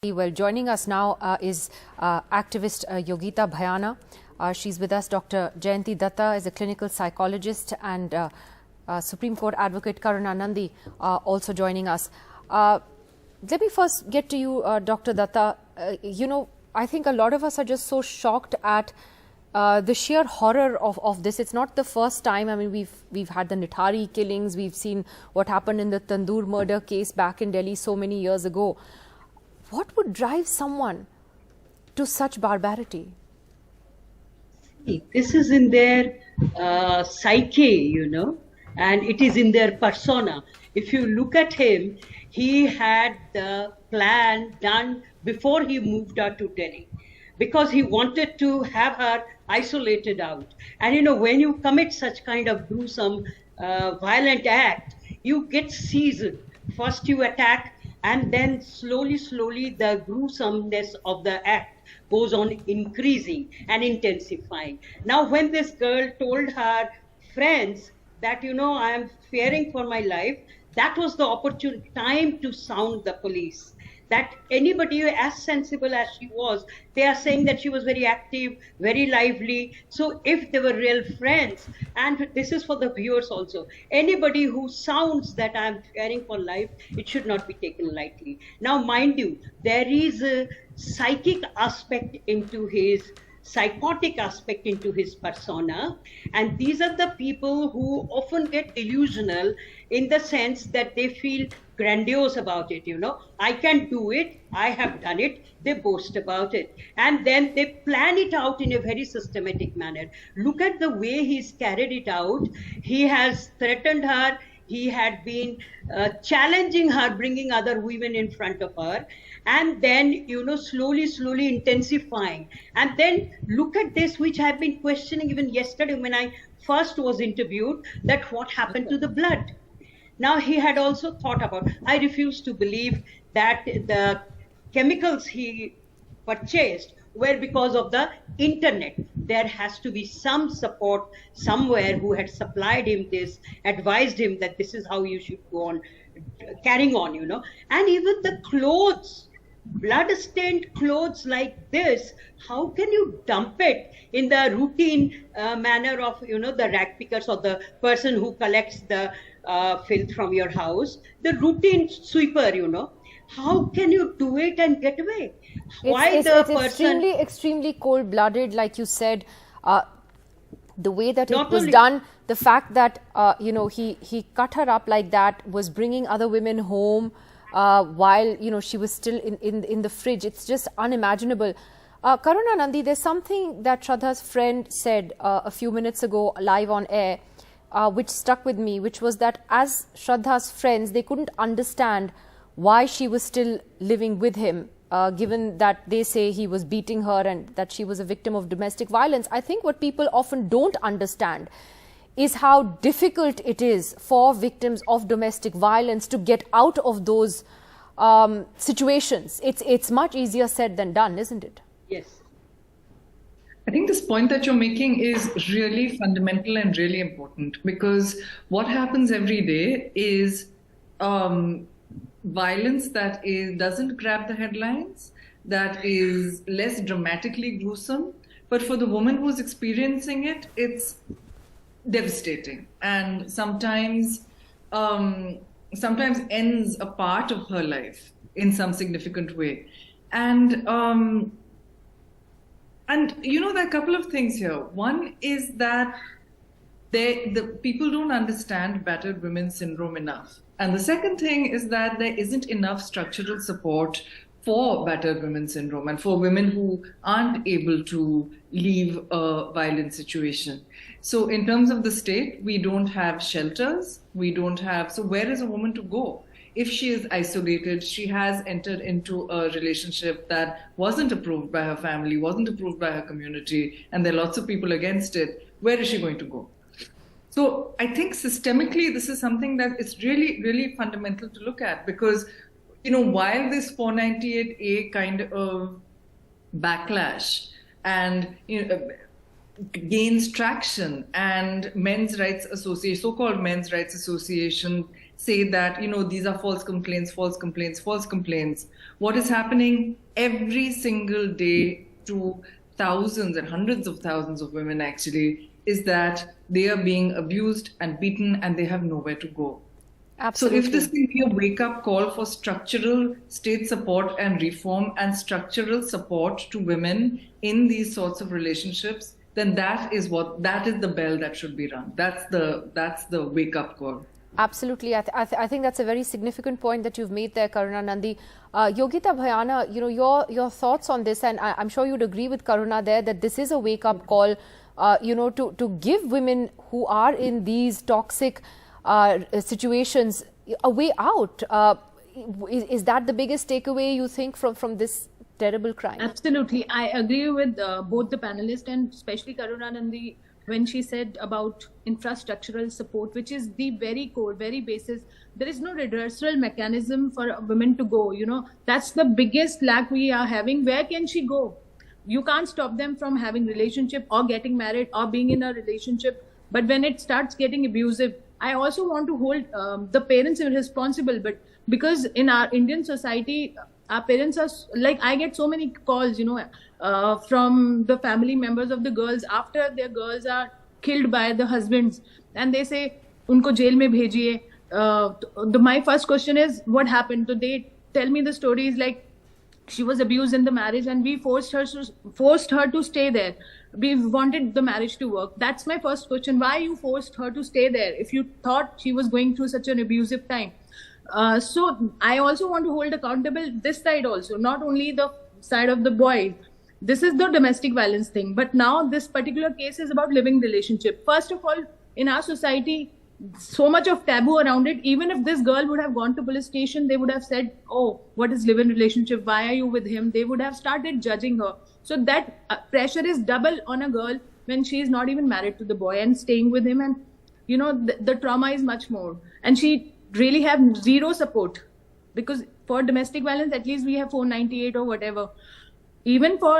Well, joining us now is activist Yogita Bhayana. She's with us. Dr. Jayanti Datta is a clinical psychologist, and Supreme Court advocate Karan also joining us. Let me first get to you, Dr. Datta. I think a lot of us are just so shocked at the sheer horror of this. It's not the first time. I mean, we've had the Nithari killings. We've seen what happened in the Tandoor murder case back in Delhi so many years ago. What would drive someone to such barbarity? This is in their psyche, and it is in their persona. If you look at him, he had the plan done before he moved her to Delhi, because he wanted to have her isolated out. And when you commit such kind of gruesome, violent act, you get seasoned. First you attack, and then slowly the gruesomeness of the act goes on increasing and intensifying. Now, when this girl told her friends that, I am fearing for my life, that was the opportune time to sound the police. That anybody as sensible as she was, they are saying that she was very active, very lively. So if they were real friends, and this is for the viewers also, anybody who sounds that I'm fearing for life, it should not be taken lightly. Now, mind you, there is a psychic aspect into his psychotic aspect into his persona, and these are the people who often get delusional in the sense that they feel grandiose about it. I can do it, I have done it, they boast about it, and then they plan it out in a very systematic manner. Look at the way he's carried it out. He has threatened her. He had been challenging her, bringing other women in front of her, and then, slowly intensifying. And then look at this, which I've been questioning even yesterday when I first was interviewed, that what happened to the blood. Now, he had also thought about, I refuse to believe that the chemicals he purchased were because of the internet. There has to be some support somewhere who had supplied him this, advised him that this is how you should go on, carrying on, And even the clothes, blood-stained clothes like this, how can you dump it in the routine manner of, the rag pickers or the person who collects the filth from your house, the routine sweeper, How can you do it and get away? It's extremely cold-blooded, like you said. The way that it was done, the fact that he cut her up like that, was bringing other women home while she was still in the fridge. It's just unimaginable. Karan, there's something that Shraddha's friend said a few minutes ago live on air, which stuck with me, which was that as Shraddha's friends, they couldn't understand why she was still living with him, given that they say he was beating her and that she was a victim of domestic violence. I think what people often don't understand is how difficult it is for victims of domestic violence to get out of those situations. It's much easier said than done, isn't it? Yes. I think this point that you're making is really fundamental and really important, because what happens every day is violence that doesn't grab the headlines, that is less dramatically gruesome, but for the woman who's experiencing it, it's devastating, and sometimes ends a part of her life in some significant way. And there are a couple of things here. One is that the people don't understand battered women syndrome enough. And the second thing is that there isn't enough structural support for battered women syndrome and for women who aren't able to leave a violent situation. So in terms of the state, we don't have shelters. So where is a woman to go? If she is isolated, she has entered into a relationship that wasn't approved by her family, wasn't approved by her community, and there are lots of people against it. Where is she going to go? So I think systemically, this is something that is really, really fundamental to look at, because, while this 498A kind of backlash and, gains traction, and men's rights association, so-called men's rights association say that, these are false complaints, false complaints, false complaints. What is happening every single day to thousands and hundreds of thousands of women actually is that they are being abused and beaten and they have nowhere to go. Absolutely. So if this can be a wake-up call for structural state support and reform and structural support to women in these sorts of relationships, then that is the bell that should be rung. That's the wake-up call. Absolutely. I think that's a very significant point that you've made there, Karuna Nandi. Yogita Bhayana, your thoughts on this, and I'm sure you'd agree with Karuna there that this is a wake-up call, to give women who are in these toxic situations a way out. Is that the biggest takeaway you think from this terrible crime? Absolutely. I agree with both the panelists and especially Karuna Nandi when she said about infrastructural support, which is the very core, very basis. There is no redressal mechanism for women to go. That's the biggest lack we are having. Where can she go? You can't stop them from having relationship or getting married or being in a relationship. But when it starts getting abusive, I also want to hold the parents responsible. But because in our Indian society, our parents are like, I get so many calls, from the family members of the girls after their girls are killed by the husbands, and they say, "Unko jail mein bhejiye." My first question is, what happened? So they tell me the stories like she was abused in the marriage, and we forced her to stay there. We wanted the marriage to work. That's my first question. Why you forced her to stay there if you thought she was going through such an abusive time? So I also want to hold accountable this side also, not only the side of the boy. This is the domestic violence thing. But now this particular case is about living relationship. First of all, in our society, so much of taboo around it. Even if this girl would have gone to police station, they would have said, "Oh, what is live-in relationship? Why are you with him?" They would have started judging her. So that pressure is double on a girl when she is not even married to the boy and staying with him. And the trauma is much more. And she really have zero support, because for domestic violence, at least we have 498 or whatever. Even for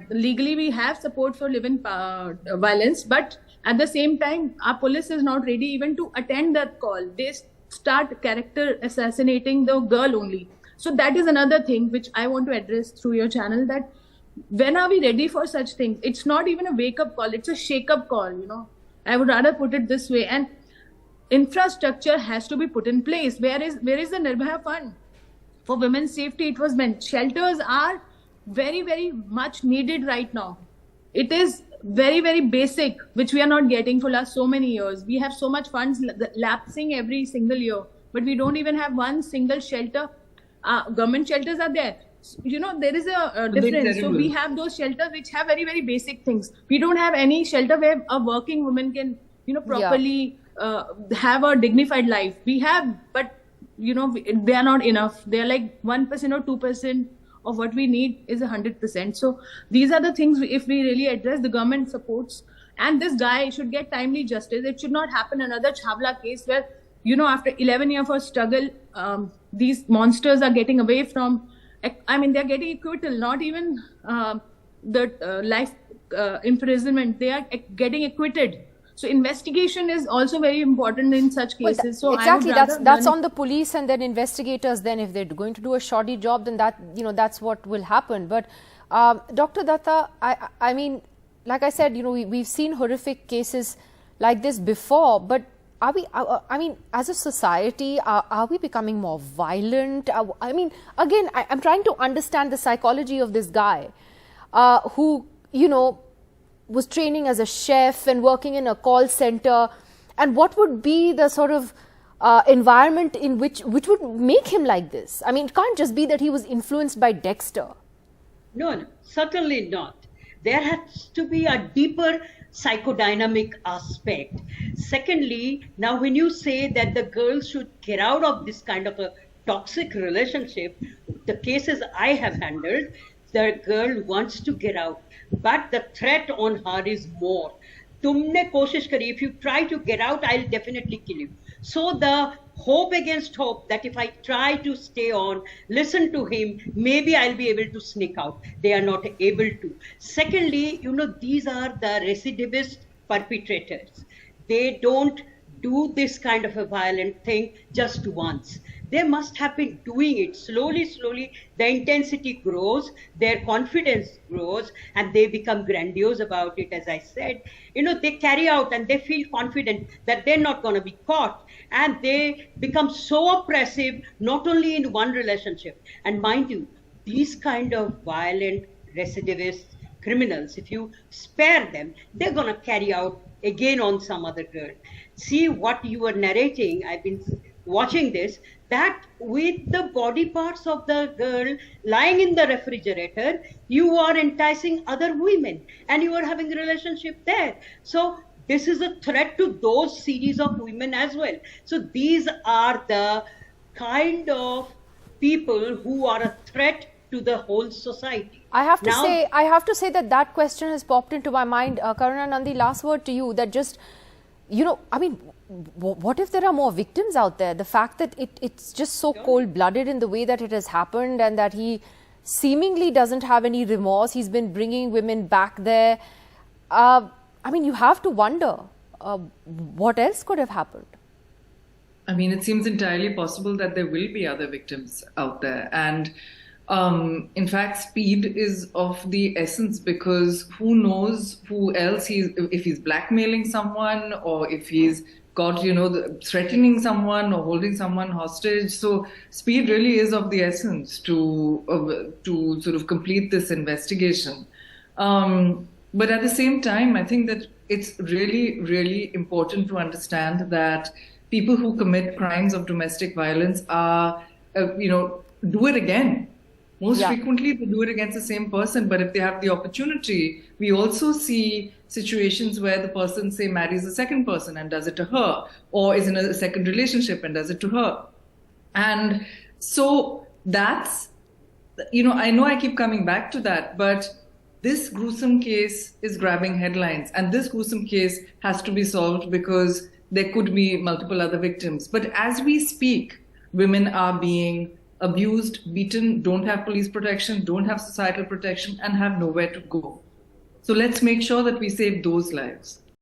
legally, we have support for live-in violence, but at the same time, our police is not ready even to attend that call. They start character assassinating the girl only. So that is another thing which I want to address through your channel, that when are we ready for such things? It's not even a wake-up call, it's a shake-up call, I would rather put it this way. And infrastructure has to be put in place. Where is the Nirbhaya fund for women's safety? It was meant. Shelters are very, very much needed right now. It is very, very basic, which we are not getting for last so many years. We have so much funds lapsing every single year, but we don't even have one single shelter. Government shelters are there. There is a difference. So we have those shelters which have very, very basic things. We don't have any shelter where a working woman can, properly have a dignified life. We have, but they are not enough. They are like 1% or 2% of what we need is 100%. So these are the things, if we really address, the government supports, and this guy should get timely justice. It should not happen another Chhavla case where, after 11 years of struggle, these monsters are getting away from, they're getting acquittal, not even the life imprisonment. They are getting acquitted. So investigation is also very important in such cases. So exactly, that's on the police and then investigators. Then if they're going to do a shoddy job, then that's what will happen. But Dr. Datta, I mean, like I said, we've seen horrific cases like this before. But are we? As a society, are we becoming more violent? Again, I'm trying to understand the psychology of this guy, who was training as a chef and working in a call center, and what would be the sort of environment in which would make him like this? It can't just be that he was influenced by Dexter. No, certainly not. There has to be a deeper psychodynamic aspect. Secondly, now when you say that the girls should get out of this kind of a toxic relationship, the cases I have handled, the girl wants to get out, but the threat on her is more. Tumne koshish kari, if you try to get out, I'll definitely kill you. So the hope against hope that if I try to stay on, listen to him, maybe I'll be able to sneak out. They are not able to. Secondly, these are the recidivist perpetrators. They don't do this kind of a violent thing just once. They must have been doing it slowly, slowly. The intensity grows, their confidence grows, and they become grandiose about it. As I said, they carry out and they feel confident that they're not going to be caught. And they become so oppressive, not only in one relationship. And mind you, these kind of violent recidivists, criminals, if you spare them, they're going to carry out again on some other girl. See what you were narrating, I've been watching this, that with the body parts of the girl lying in the refrigerator, you are enticing other women and you are having a relationship there. So this is a threat to those series of women as well. So these are the kind of people who are a threat to the whole society. I have to say that question has popped into my mind. Karan, Nandi, last word to you, that just, what if there are more victims out there? The fact that it's just so cold-blooded in the way that it has happened, and that he seemingly doesn't have any remorse. He's been bringing women back there. You have to wonder what else could have happened. It seems entirely possible that there will be other victims out there. And in fact, speed is of the essence, because who knows who else if he's blackmailing someone, or if he's got, threatening someone or holding someone hostage. So speed really is of the essence to sort of complete this investigation. But at the same time, I think that it's really, really important to understand that people who commit crimes of domestic violence are, do it again. Most frequently, they do it against the same person. But if they have the opportunity, we also see situations where the person, say, marries a second person and does it to her, or is in a second relationship and does it to her. And so that's, I know I keep coming back to that, but this gruesome case is grabbing headlines, and this gruesome case has to be solved because there could be multiple other victims. But as we speak, women are being abused, beaten, don't have police protection, don't have societal protection, and have nowhere to go. So let's make sure that we save those lives.